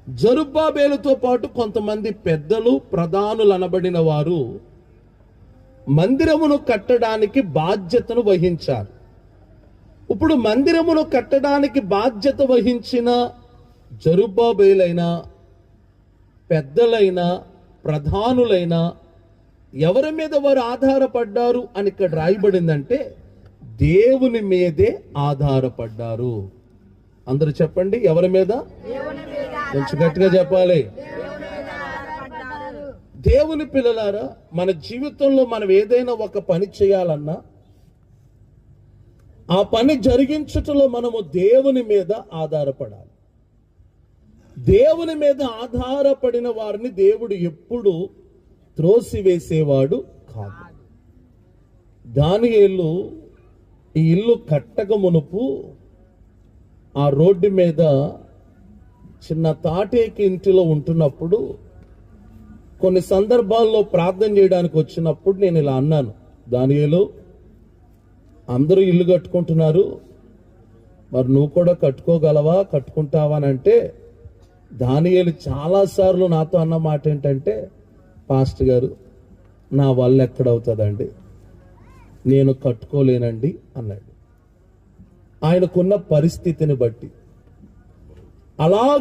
జరుబ్బాబేలుతో పాటు కొంతమంది పెద్దలు, ప్రధానులు అనబడిన వారు మందిరమును కట్టడానికి బాధ్యతను వహించారు. ఇప్పుడు మందిరమును కట్టడానికి బాధ్యత వహించిన జరుబ్బాబేలైనా, పెద్దలైన, ప్రధానులైన ఎవరి మీద వారు ఆధారపడ్డారు అని ఇక్కడ రాయబడిందంటే దేవుని మీదే ఆధారపడ్డారు. అందరూ చెప్పండి, ఎవరి మీద? కొంచెం గట్టిగా చెప్పాలి. దేవుని పిల్లలారా, మన జీవితంలో మనం ఏదైనా ఒక పని చేయాలన్నా ఆ పని జరిగించుటలో మనము దేవుని మీద ఆధారపడాలి. దేవుని మీద ఆధారపడిన వారిని దేవుడు ఎప్పుడు త్రోసివేసేవాడు కాదు. దానియేలు ఈ ఇల్లు కట్టక మునుపు ఆ రోడ్డు మీద చిన్న తాటేకి ఇంటిలో ఉంటున్నప్పుడు కొన్ని సందర్భాల్లో ప్రార్థన చేయడానికి వచ్చినప్పుడు నేను ఇలా అన్నాను, దానియేలు, అందరూ ఇల్లు కట్టుకుంటున్నారు, మరి నువ్వు కూడా కట్టుకోగలవా, కట్టుకుంటావా అని అంటే దానియేలు చాలాసార్లు నాతో అన్న మాట ఏంటంటే, పాస్టర్ గారు, నా వల్ల ఎక్కడవుతుందండి, నేను కట్టుకోలేనండి అన్నాడు. ఆయనకున్న పరిస్థితిని బట్టి. అలాగే